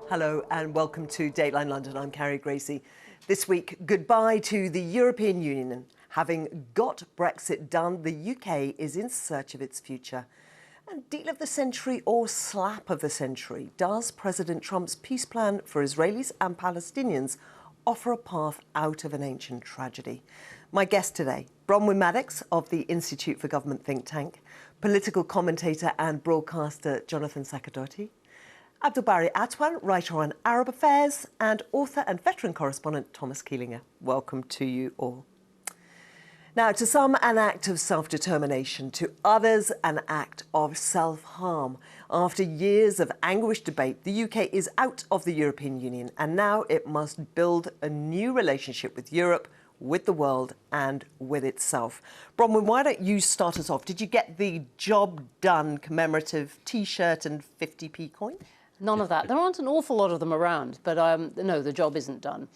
Hello and welcome to Dateline London. I'm Carrie Gracie. This week, goodbye to the European Union. Having got Brexit done, the UK is in search of its future. And deal of the century or slap of the century, does President Trump's peace plan for Israelis and Palestinians offer a path out of an ancient tragedy? My guest today, Bronwen Maddox of the Institute for Government think tank, political commentator and broadcaster Jonathan Sacerdoti, Abdel Bari Atwan, writer on Arab affairs, and author and veteran correspondent Thomas Kielinger. Welcome to you all. Now, to some, an act of self-determination, to others, an act of self-harm. After years of anguished debate, the UK is out of the European Union, and now it must build a new relationship with Europe, with the world, and with itself. Bronwen, why don't you start us off? Did you get the job done commemorative T-shirt and 50p coin? None of that. There aren't an awful lot of them around, but no, the job isn't done.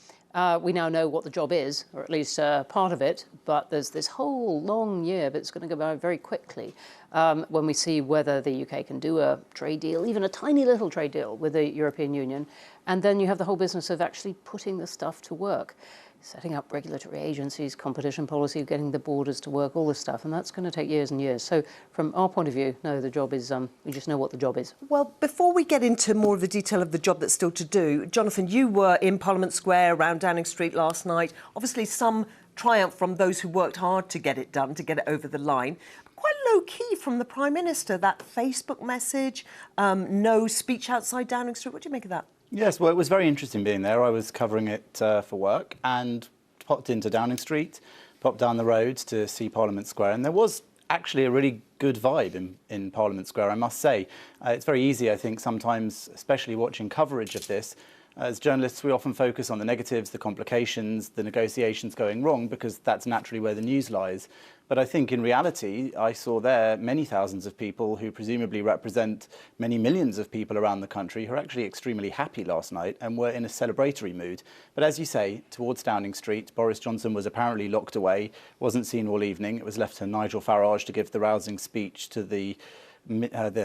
We now know what the job is, or at least part of it, but there's this whole long year that's going to go by very quickly when we see whether the UK can do a trade deal, even a tiny little trade deal with the European Union. And then you have the whole business of actually putting the stuff to work, setting up regulatory agencies, competition policy, getting the borders to work, all this stuff. And that's going to take years and years. So from our point of view, no, the job is, we just know what the job is. Well, before we get into more of the detail of the job that's still to do, Jonathan, you were in Parliament Square around Downing Street last night. Obviously, some triumph from those who worked hard to get it done, to get it over the line. Quite low-key from the Prime Minister, that Facebook message, no speech outside Downing Street. What do you make of that? Yes, well, it was very interesting being there. I was covering it for work and popped into Downing Street, popped down the road to see Parliament Square, and there was actually a really good vibe in Parliament Square, I must say. It's very easy, I think, sometimes, especially watching coverage of this. As journalists, we often focus on the negatives, the complications, the negotiations going wrong, because that's naturally where the news lies. But I think in reality, I saw there many thousands of people who presumably represent many millions of people around the country who are actually extremely happy last night and were in a celebratory mood. But as you say, towards Downing Street, Boris Johnson was apparently locked away, wasn't seen all evening. It was left to Nigel Farage to give the rousing speech to the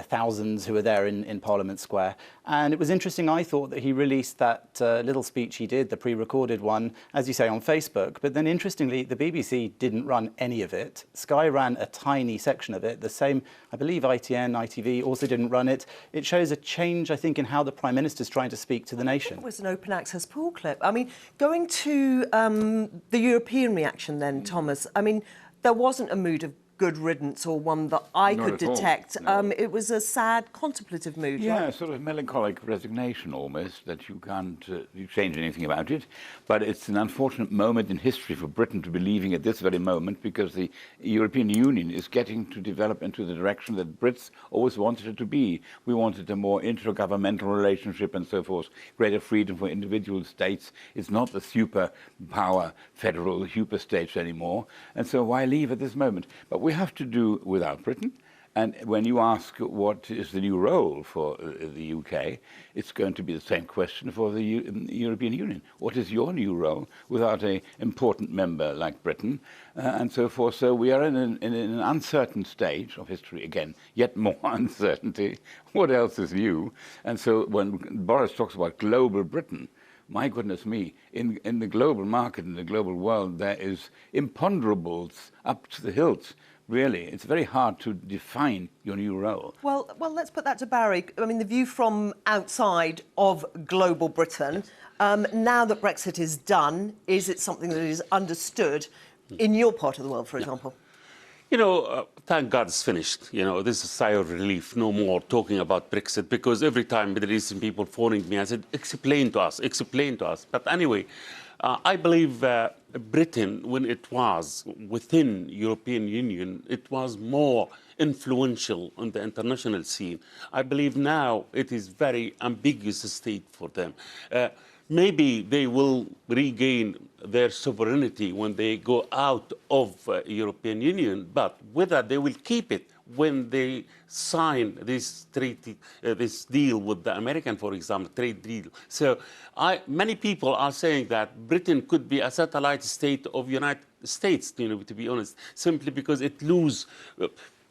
thousands who were there in Parliament Square. And it was interesting, I thought, that he released that little speech he did, the pre-recorded one, as you say, on Facebook. But then, interestingly, the BBC didn't run any of it. Sky ran a tiny section of it. The same, I believe, ITN, ITV also didn't run it. It shows a change, I think, in how the Prime Minister's trying to speak to the nation. It was an open access pool clip. I mean, going to the European reaction then, Thomas, I mean, there wasn't a mood of good riddance, or one that I could detect. No. It was a sad, contemplative mood. Yeah, right? sort of melancholic resignation almost, that you can't change anything about it. But it's an unfortunate moment in history for Britain to be leaving at this very moment, because the European Union is getting to develop into the direction that Brits always wanted it to be. We wanted a more intergovernmental relationship and so forth, greater freedom for individual states. It's not the superpower federal super states anymore. And so why leave at this moment? But we have to do without Britain. And when you ask what is the new role for the UK, it's going to be the same question for the European Union. What is your new role without an important member like Britain, and so forth? So we are in an uncertain stage of history again, yet more uncertainty. What else is new? And so when Boris talks about global Britain, my goodness me, in the global market, in the global world, there is imponderables up to the hilts. Really, it's very hard to define your new role. Well, let's put that to Barry. I mean, the view from outside of global Britain, now that Brexit is done, is it something that is understood in your part of the world, for example? You know, thank God it's finished. You know, this is a sigh of relief. No more talking about Brexit, because every time Middle Eastern people phoning me, I said, explain to us, explain to us. But anyway, I believe Britain, when it was within European Union, it was more influential on the international scene. I believe now it is very ambiguous state for them. Maybe they will regain their sovereignty when they go out of European Union, but whether they will keep it when they sign this treaty, this deal with the American, for example, trade deal. So many people are saying that Britain could be a satellite state of United States, you know, to be honest, simply because it loses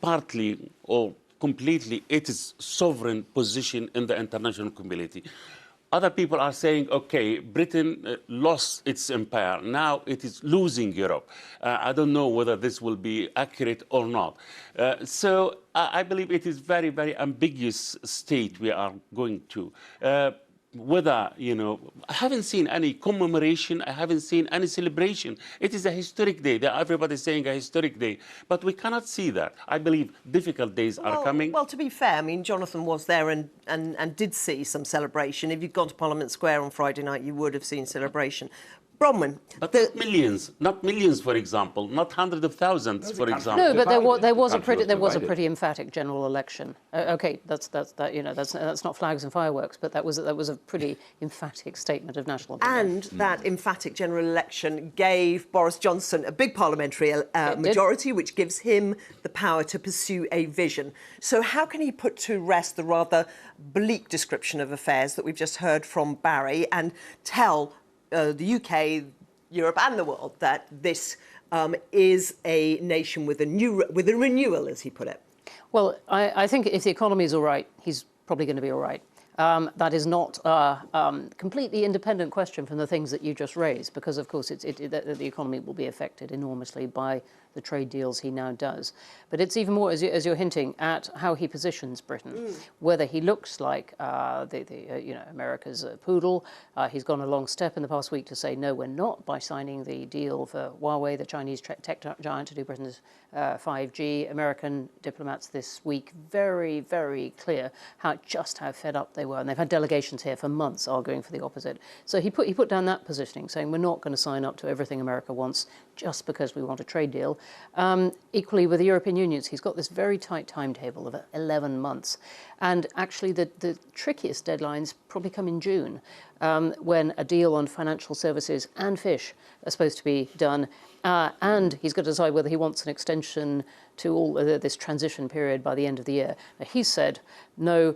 partly or completely its sovereign position in the international community. Other people are saying, okay, Britain lost its empire. Now it is losing Europe. I don't know whether this will be accurate or not. So I believe it is very, very ambiguous state we are going to. Whether, I haven't seen any commemoration, I haven't seen any celebration. It is a historic day. Everybody's saying a historic day, but we cannot see that. I believe difficult days are coming. Well, to be fair, I mean, Jonathan was there and did see some celebration. If you'd gone to Parliament Square on Friday night, you would have seen celebration. Bronwen. But not millions, for example, not hundreds of thousands, for example. No, but there was a pretty emphatic general election. Okay, that's not flags and fireworks, but that was a pretty emphatic statement of national opinion. And that emphatic general election gave Boris Johnson a big parliamentary majority, which gives him the power to pursue a vision. So how can he put to rest the rather bleak description of affairs that we've just heard from Bari and tell the UK, Europe and the world that this is a nation with a renewal, as he put it? Well, I think if the economy is all right, he's probably going to be all right. That is not a completely independent question from the things that you just raised, because, of course, the economy will be affected enormously by the trade deals he now does. But it's even more, as you're hinting, at how he positions Britain, whether he looks like America's poodle. He's gone a long step in the past week to say, no, we're not, by signing the deal for Huawei, the Chinese tech giant, to do Britain's 5G. American diplomats this week very, very clear just how fed up they were, and they've had delegations here for months arguing for the opposite. So he put down that positioning, saying we're not going to sign up to everything America wants just because we want a trade deal. Equally with the European Union, he's got this very tight timetable of 11 months. And actually the trickiest deadlines probably come in June, when a deal on financial services and fish are supposed to be done. And he's got to decide whether he wants an extension to all this transition period by the end of the year. Now, he said, no,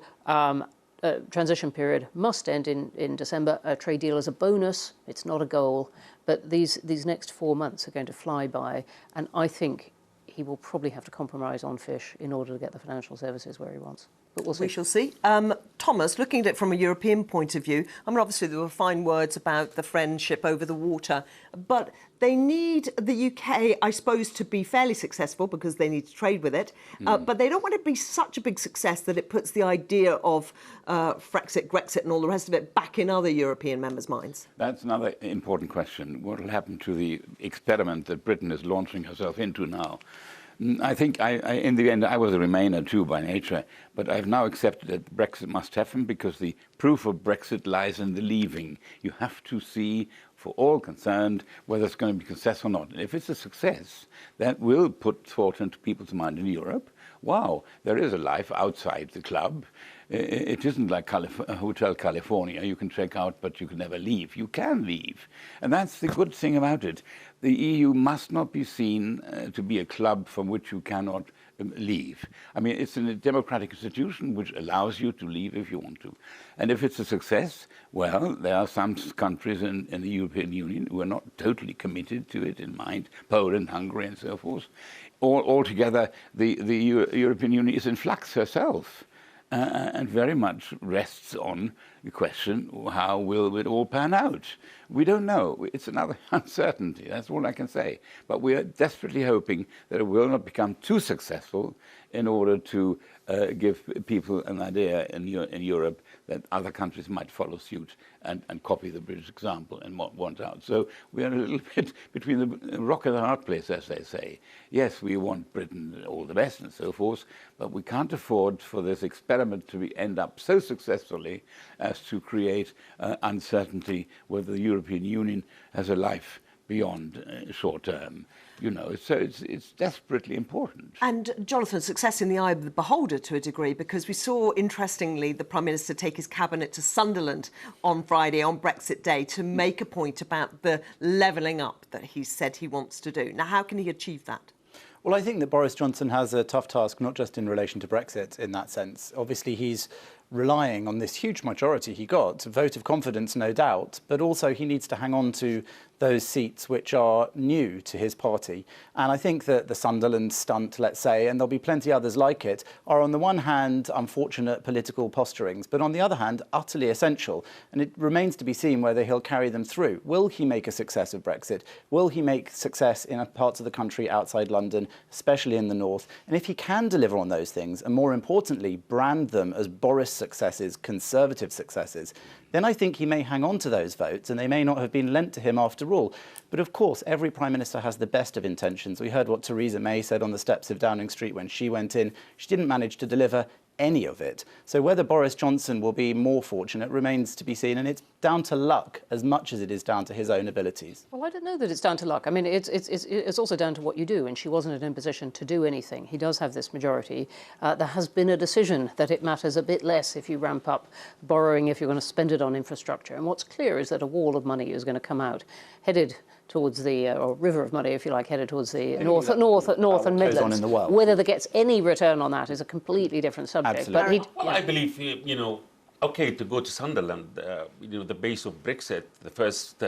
transition period must end in December. A trade deal is a bonus. It's not a goal. But these next 4 months are going to fly by. And I think he will probably have to compromise on fish in order to get the financial services where he wants. But we'll see. We shall see. Thomas, looking at it from a European point of view, I mean, obviously there were fine words about the friendship over the water, but they need the UK, I suppose, to be fairly successful because they need to trade with it, but they don't want it to be such a big success that it puts the idea of Frexit, Grexit and all the rest of it back in other European members' minds. That's another important question. What will happen to the experiment that Britain is launching herself into now? I think in the end, I was a Remainer too by nature, but I've now accepted that Brexit must happen because the proof of Brexit lies in the leaving. You have to see, for all concerned, whether it's going to be a success or not. And if it's a success, that will put thought into people's mind in Europe. Wow, there is a life outside the club. It isn't like Hotel California. You can check out, but you can never leave. You can leave. And that's the good thing about it. The EU must not be seen to be a club from which you cannot leave. I mean, it's a democratic institution which allows you to leave if you want to. And if it's a success, well, there are some countries in the European Union who are not totally committed to it in mind, Poland, Hungary, and so forth. Altogether, the European Union is in flux herself. And very much rests on the question, how will it all pan out? We don't know. It's another uncertainty. That's all I can say. But we are desperately hoping that it will not become too successful in order to give people an idea in Europe that other countries might follow suit and copy the British example and want out. So we are a little bit between the rock and the hard place, as they say. Yes, we want Britain all the best and so forth, but we can't afford for this experiment to end up so successfully as to create uncertainty whether the European Union has a life beyond short term. You know, so it's desperately important. And, Jonathan, success in the eye of the beholder to a degree, because we saw, interestingly, the Prime Minister take his cabinet to Sunderland on Friday, on Brexit Day, to make a point about the levelling up that he said he wants to do. Now, how can he achieve that? Well, I think that Boris Johnson has a tough task, not just in relation to Brexit in that sense. Obviously, he's relying on this huge majority he got, a vote of confidence, no doubt, but also he needs to hang on to those seats which are new to his party. And I think that the Sunderland stunt, let's say, and there'll be plenty others like it, are on the one hand unfortunate political posturings, but on the other hand utterly essential. And it remains to be seen whether he'll carry them through. Will he make a success of Brexit? Will he make success in parts of the country outside London, especially in the north? And if he can deliver on those things, and more importantly, brand them as Boris successes, Conservative successes, then I think he may hang on to those votes and they may not have been lent to him after all. But of course, every Prime Minister has the best of intentions. We heard what Theresa May said on the steps of Downing Street when she went in. She didn't manage to deliver any of it. So whether Boris Johnson will be more fortunate remains to be seen, and it's down to luck as much as it is down to his own abilities. Well, I don't know that it's down to luck. I mean, it's also down to what you do, and she wasn't in a position to do anything. He does have this majority. There has been a decision that it matters a bit less if you ramp up borrowing, if you're going to spend it on infrastructure. And what's clear is that a wall of money is going to come out, headed towards the, or river of money, if you like, headed towards the north and Midlands. In the world. Whether there gets any return on that is a completely different subject. Absolutely. But Well, I believe, okay, to go to Sunderland, the base of Brexit, the first,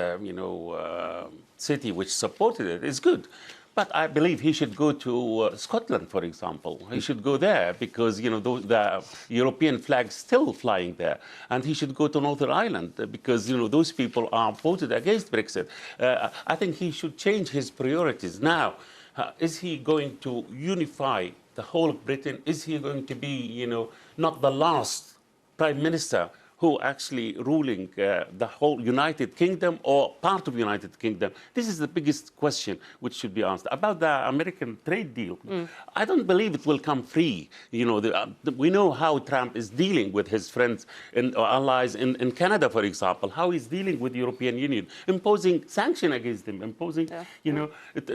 city which supported it is good. But I believe he should go to Scotland, for example. He should go there because, the European flag's still flying there. And he should go to Northern Ireland because, those people are voted against Brexit. I think he should change his priorities. Now, is he going to unify the whole of Britain? Is he going to be, not the last Prime Minister who actually ruling the whole United Kingdom or part of United Kingdom? This is the biggest question which should be asked. About the American trade deal, I don't believe it will come free. We know how Trump is dealing with his friends and allies in Canada, for example, how he's dealing with the European Union, imposing sanctions against them, imposing,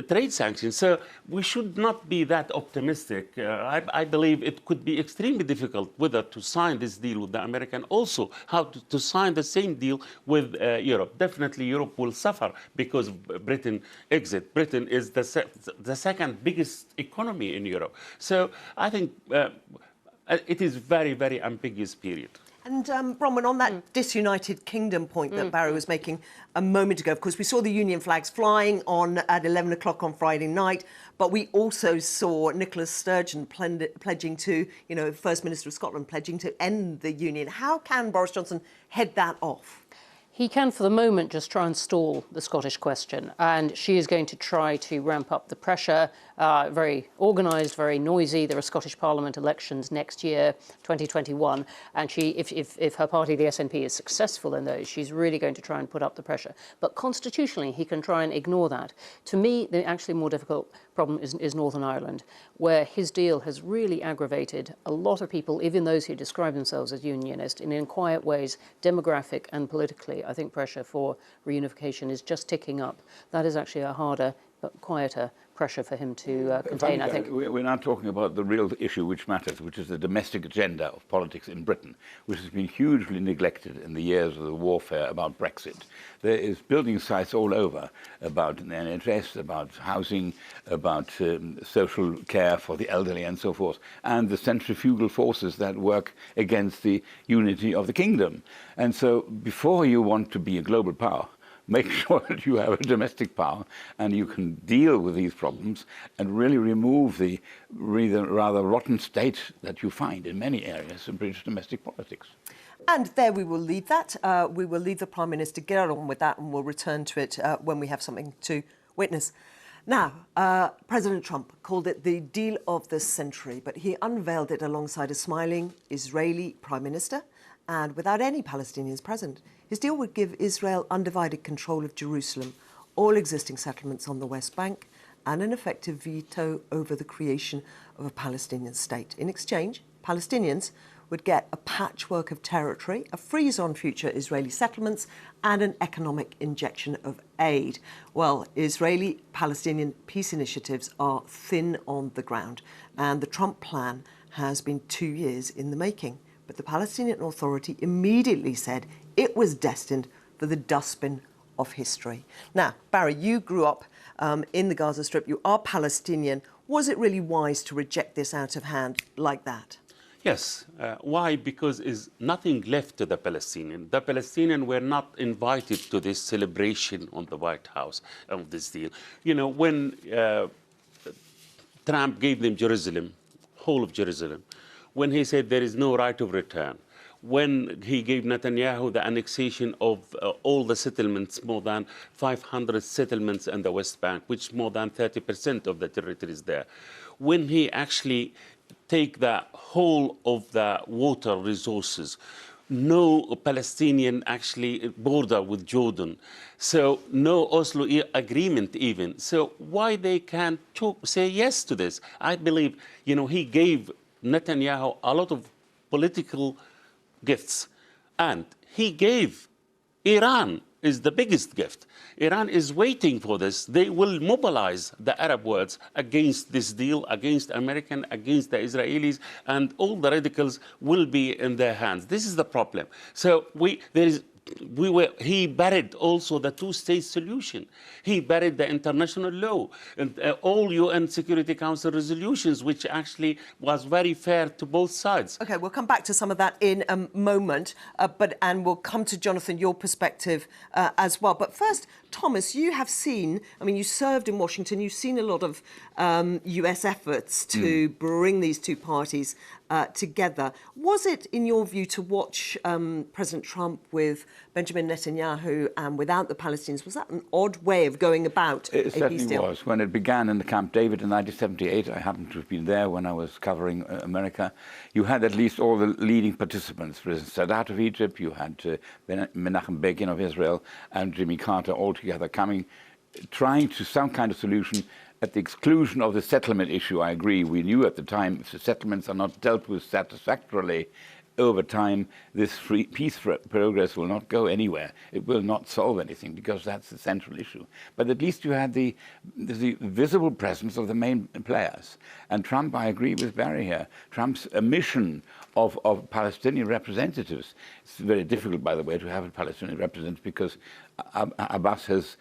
trade sanctions. So we should not be that optimistic. I believe it could be extremely difficult whether to sign this deal with the American, also how to sign the same deal with Europe. Definitely Europe will suffer because Britain exit. Britain is the second biggest economy in Europe. So I think it is very, very ambiguous period. And Bronwen, on that disunited kingdom point that Barry was making a moment ago, of course, we saw the Union flags flying at 11 o'clock on Friday night, but we also saw Nicola Sturgeon pledging to, First Minister of Scotland, pledging to end the Union. How can Boris Johnson head that off? He can, for the moment, just try and stall the Scottish question. And she is going to try to ramp up the pressure. Very organised, very noisy. There are Scottish Parliament elections next year, 2021. And if her party, the SNP, is successful in those, she's really going to try and put up the pressure. But constitutionally, he can try and ignore that. To me, the actually more difficult problem is Northern Ireland, where his deal has really aggravated a lot of people, even those who describe themselves as unionist, in quiet ways, demographic and politically. I think pressure for reunification is just ticking up. That is actually a harder but quieter pressure for him to contain, I think. We're now talking about the real issue which matters, which is the domestic agenda of politics in Britain, which has been hugely neglected in the years of the warfare about Brexit. There is building sites all over about the NHS, about housing, about social care for the elderly and so forth, and the centrifugal forces that work against the unity of the kingdom. And so before you want to be a global power, make sure that you have a domestic power and you can deal with these problems and really remove the rather rotten state that you find in many areas in British domestic politics. And there we will leave that. We will leave the Prime Minister get on with that and we'll return to it when we have something to witness. Now, President Trump called it the deal of the century, but he unveiled it alongside a smiling Israeli Prime Minister and without any Palestinians present. His deal would give Israel undivided control of Jerusalem, all existing settlements on the West Bank, and an effective veto over the creation of a Palestinian state. In exchange, Palestinians would get a patchwork of territory, a freeze on future Israeli settlements, and an economic injection of aid. Well, Israeli-Palestinian peace initiatives are thin on the ground, and the Trump plan has been 2 years in the making. But the Palestinian Authority immediately said it was destined for the dustbin of history. Now, Barry, you grew up in the Gaza Strip. You are Palestinian. Was it really wise to reject this out of hand like that? Yes. Why? Because is nothing left to the Palestinians. The Palestinians were not invited to this celebration on the White House of this deal. You know, when Trump gave them Jerusalem, whole of Jerusalem, when he said there is no right of return, when he gave Netanyahu the annexation of all the settlements, more than 500 settlements in the West Bank, which more than 30% of the territory is there, when he actually take the whole of the water resources, no Palestinian actually border with Jordan, so no Oslo agreement even. So why they can't say yes to this? I believe, you know, he gave Netanyahu a lot of political gifts, and he gave Iran is the biggest gift. Iran is waiting for this. They will mobilize the Arab world against this deal, against American, against the Israelis, and all the radicals will be in their hands. This is the problem. So he buried also the two-state solution. He buried the international law and all UN Security Council resolutions, which actually was very fair to both sides. OK, we'll come back to some of that in a moment, and we'll come to, Jonathan, your perspective as well. But first, Thomas, you have seen, I mean, you served in Washington, you've seen a lot of US efforts to bring these two parties together. Was it, in your view, to watch President Trump with Benjamin Netanyahu and without the Palestinians, was that an odd way of going about a peace deal? It certainly was. When it began in the Camp David in 1978, I happened to have been there when I was covering America, you had at least all the leading participants. President Sadat of Egypt, you had Menachem Begin of Israel, and Jimmy Carter all together trying to some kind of solution at the exclusion of the settlement issue. I agree. We knew at the time if the settlements are not dealt with satisfactorily over time, this peace progress will not go anywhere. It will not solve anything because that's the central issue. But at least you had the visible presence of the main players. And Trump, I agree with Barry here, Trump's omission of Palestinian representatives. It's very difficult, by the way, to have a Palestinian representative because Abbas has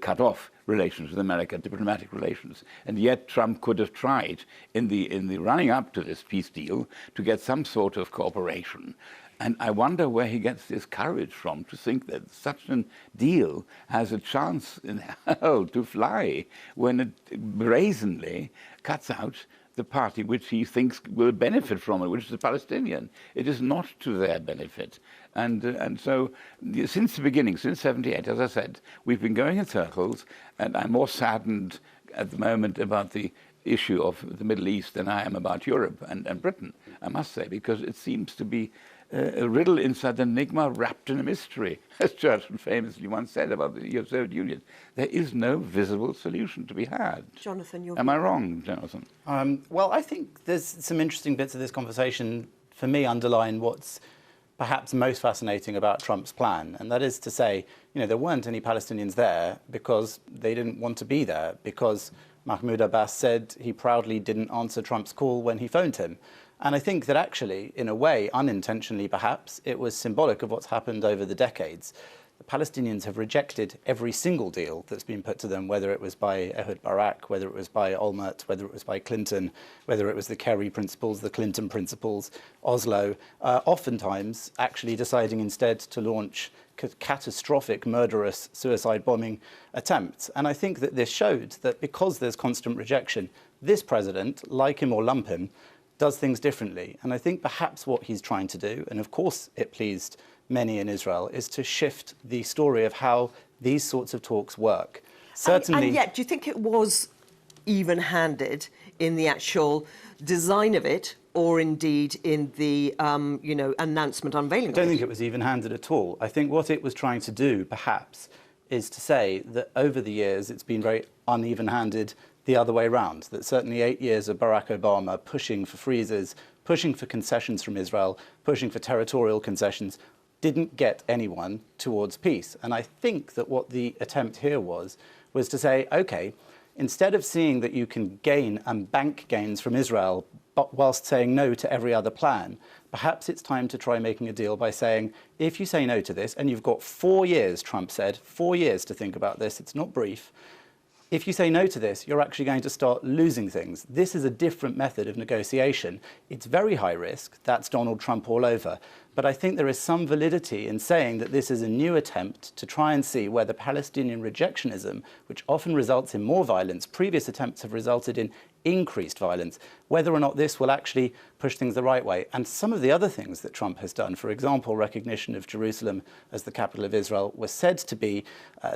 cut off relations with America, diplomatic relations, and yet Trump could have tried in the running up to this peace deal to get some sort of cooperation. And I wonder where he gets this courage from to think that such a deal has a chance in hell to fly when it brazenly cuts out the party which he thinks will benefit from it, which is the Palestinian. It is not to their benefit. And so since the beginning, since 78, as I said, we've been going in circles, and I'm more saddened at the moment about the issue of the Middle East than I am about Europe and Britain, I must say, because it seems to be a riddle inside an enigma wrapped in a mystery, as Churchill famously once said about the Soviet Union. There is no visible solution to be had. Jonathan, am I wrong, Jonathan? Well, I think there's some interesting bits of this conversation, for me, underline what's perhaps most fascinating about Trump's plan, and that is to say, you know, there weren't any Palestinians there because they didn't want to be there, because Mahmoud Abbas said he proudly didn't answer Trump's call when he phoned him. And I think that actually, in a way, unintentionally perhaps, it was symbolic of what's happened over the decades. The Palestinians have rejected every single deal that's been put to them, whether it was by Ehud Barak, whether it was by Olmert, whether it was by Clinton, whether it was the Kerry principles, the Clinton principles, Oslo, oftentimes actually deciding instead to launch catastrophic, murderous suicide bombing attempts. And I think that this showed that because there's constant rejection, this president, like him or lump him, does things differently. And I think perhaps what he's trying to do, and of course it pleased many in Israel, is to shift the story of how these sorts of talks work. Certainly. And yet, do you think it was even-handed in the actual design of it, or indeed in the announcement, unveiling of it? I don't think it was even-handed at all. I think what it was trying to do, perhaps, is to say that over the years it's been very uneven-handed the other way around, that certainly 8 years of Barack Obama pushing for freezes, pushing for concessions from Israel, pushing for territorial concessions, didn't get anyone towards peace. And I think that what the attempt here was to say, OK, instead of seeing that you can gain and bank gains from Israel, but whilst saying no to every other plan, perhaps it's time to try making a deal by saying, if you say no to this, and you've got 4 years, Trump said, 4 years to think about this, it's not brief. If you say no to this, you're actually going to start losing things. This is a different method of negotiation. It's very high risk. That's Donald Trump all over. But I think there is some validity in saying that this is a new attempt to try and see whether Palestinian rejectionism, which often results in more violence, previous attempts have resulted in increased violence, whether or not this will actually push things the right way. And some of the other things that Trump has done, for example, recognition of Jerusalem as the capital of Israel, were said to be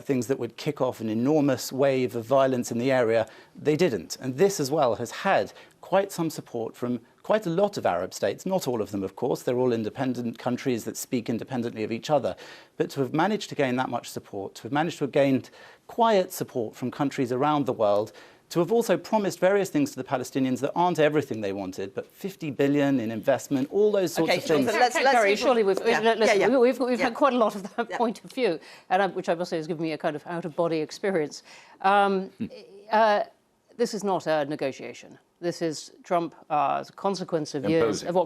things that would kick off an enormous wave of violence in the area. They didn't. And this as well has had quite some support from quite a lot of Arab states, not all of them, of course. They're all independent countries that speak independently of each other. But to have managed to gain that much support, to have managed to have gained quiet support from countries around the world, to have also promised various things to the Palestinians that aren't everything they wanted, but 50 billion in investment, all those sorts of things. Gary, surely we've had quite a lot of that point of view, and which I must say has given me a kind of out-of-body experience. This is not a negotiation. This is Trump, as a consequence of years of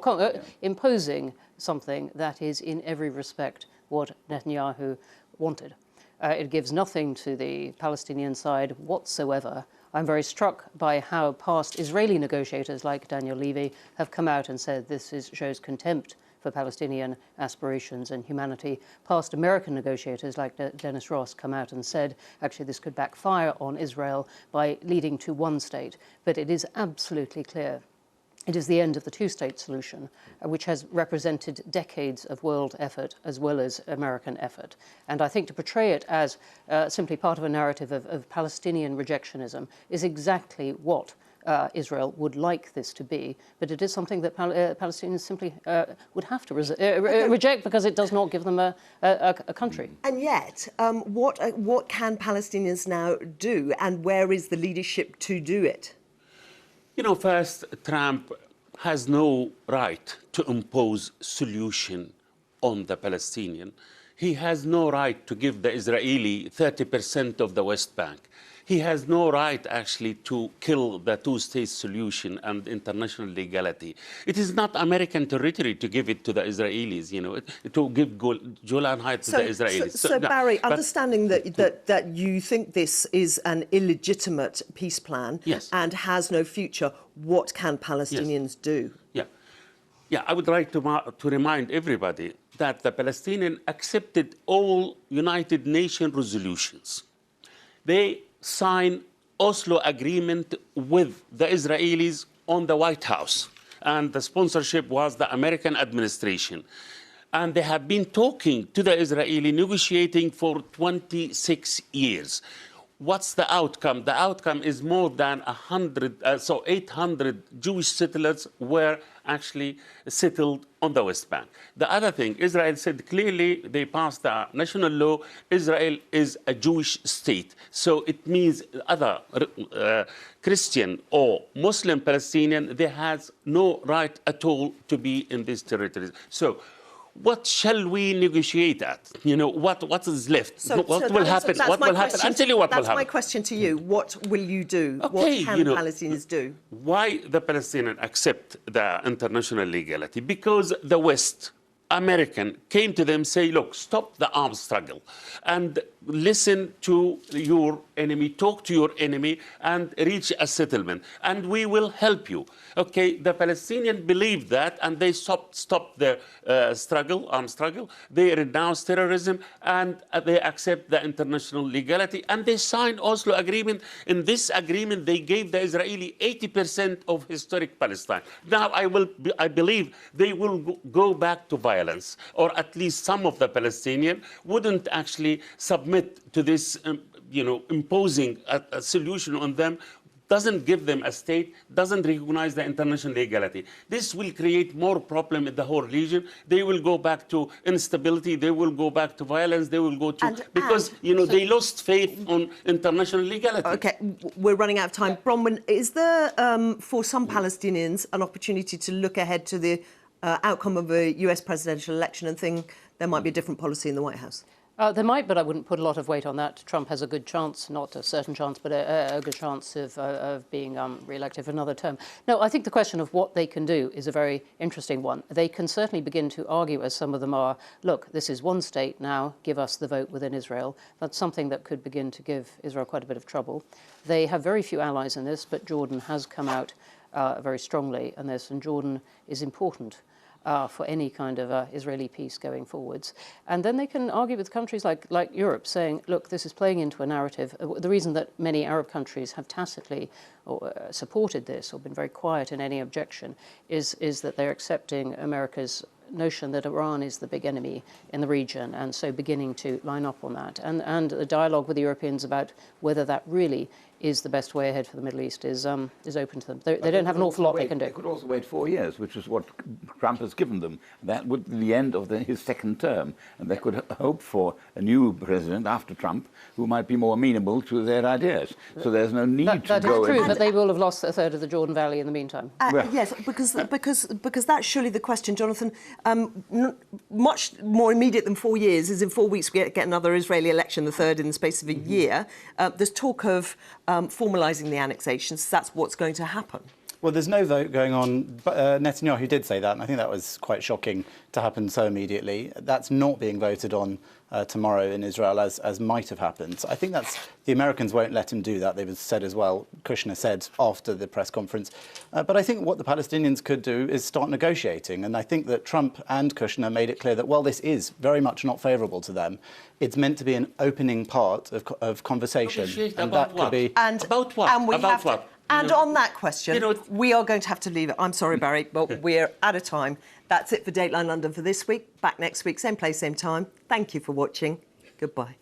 imposing something that is in every respect what Netanyahu wanted. It gives nothing to the Palestinian side whatsoever. I'm very struck by how past Israeli negotiators like Daniel Levy have come out and said this shows contempt for Palestinian aspirations and humanity. Past American negotiators like Dennis Ross come out and said, actually, this could backfire on Israel by leading to one state. But it is absolutely clear it is the end of the two-state solution, which has represented decades of world effort as well as American effort. And I think to portray it as simply part of a narrative of Palestinian rejectionism is exactly what Israel would like this to be, but it is something that Palestinians simply would have to reject because it does not give them a country. And yet, what can Palestinians now do, and where is the leadership to do it? You know, first, Trump has no right to impose solution on the Palestinian. He has no right to give the Israeli 30% of the West Bank. He has no right, actually, to kill the two-state solution and international legality. It is not American territory to give it to the Israelis, you know, to give Golan Heights to the Israelis. So Barry, understanding that you think this is an illegitimate peace plan and has no future, what can Palestinians do? Yeah, I would like to remind everybody that the Palestinians accepted all United Nations resolutions. They signed Oslo agreement with the Israelis on the White House, and the sponsorship was the American administration. And they have been talking to the Israeli, negotiating for 26 years. What's the outcome? The outcome is more than 800 Jewish settlers were actually settled on the West Bank. The other thing, Israel said clearly, they passed the national law, Israel is a Jewish state. So it means other Christian or Muslim Palestinian, they has no right at all to be in these territories. So what shall we negotiate at? You know, what is left? What will happen? What will happen? I'll tell you what will happen. That's my question to you. What will you do? Okay, what can Palestinians do? Why the Palestinians accept the international legality? Because the West, American, came to them, say, look, stop the arms struggle and listen to your enemy, talk to your enemy, and reach a settlement, and we will help you. Okay, the Palestinians believe that, and they stop their arms struggle. They renounce terrorism, and they accept the international legality, and they signed Oslo agreement. In this agreement, they gave the Israeli 80% of historic Palestine. Now, I believe they will go back to violence, or at least some of the Palestinians wouldn't actually submit to this, imposing a solution on them, doesn't give them a state, doesn't recognize the international legality. This will create more problem in the whole region. They will go back to instability, they will go back to violence, they will go to... they lost faith on international legality. Okay, we're running out of time. Bronwen, is there, for some Palestinians, an opportunity to look ahead to the outcome of a US presidential election and think there might be a different policy in the White House? They might, but I wouldn't put a lot of weight on that. Trump has a good chance, not a certain chance, but a good chance of being re-elected for another term. No, I think the question of what they can do is a very interesting one. They can certainly begin to argue, as some of them are, look, this is one state now, give us the vote within Israel. That's something that could begin to give Israel quite a bit of trouble. They have very few allies in this, but Jordan has come out very strongly in this, and Jordan is important for any kind of Israeli peace going forwards. And then they can argue with countries like Europe, saying, look, this is playing into a narrative. The reason that many Arab countries have tacitly supported this or been very quiet in any objection is that they're accepting America's notion that Iran is the big enemy in the region, and so beginning to line up on that. And the dialogue with the Europeans about whether that really is the best way ahead for the Middle East is open to them. They don't have an awful lot they can do. They could also wait 4 years, which is what Trump has given them. That would be the end of his second term, and they could hope for a new president after Trump who might be more amenable to their ideas. So there's no need to go... That is true, but they will have lost a third of the Jordan Valley in the meantime. Yes, because that's surely the question, Jonathan. Much more immediate than 4 years is in 4 weeks we get another Israeli election, the third in the space of a year. There's talk of formalising the annexations. That's what's going to happen. Well, there's no vote going on. But Netanyahu did say that, and I think that was quite shocking to happen so immediately. That's not being voted on tomorrow in Israel, as might have happened. So I think the Americans won't let him do that. They've said as well, Kushner said after the press conference. But I think what the Palestinians could do is start negotiating. And I think that Trump and Kushner made it clear that, while this is very much not favourable to them, it's meant to be an opening part of conversation. And that could be... About what? And we about have what? To, and on that question, we are going to have to leave it. I'm sorry, Barry, but we're out of time. That's it for Dateline London for this week. Back next week, same place, same time. Thank you for watching. Goodbye.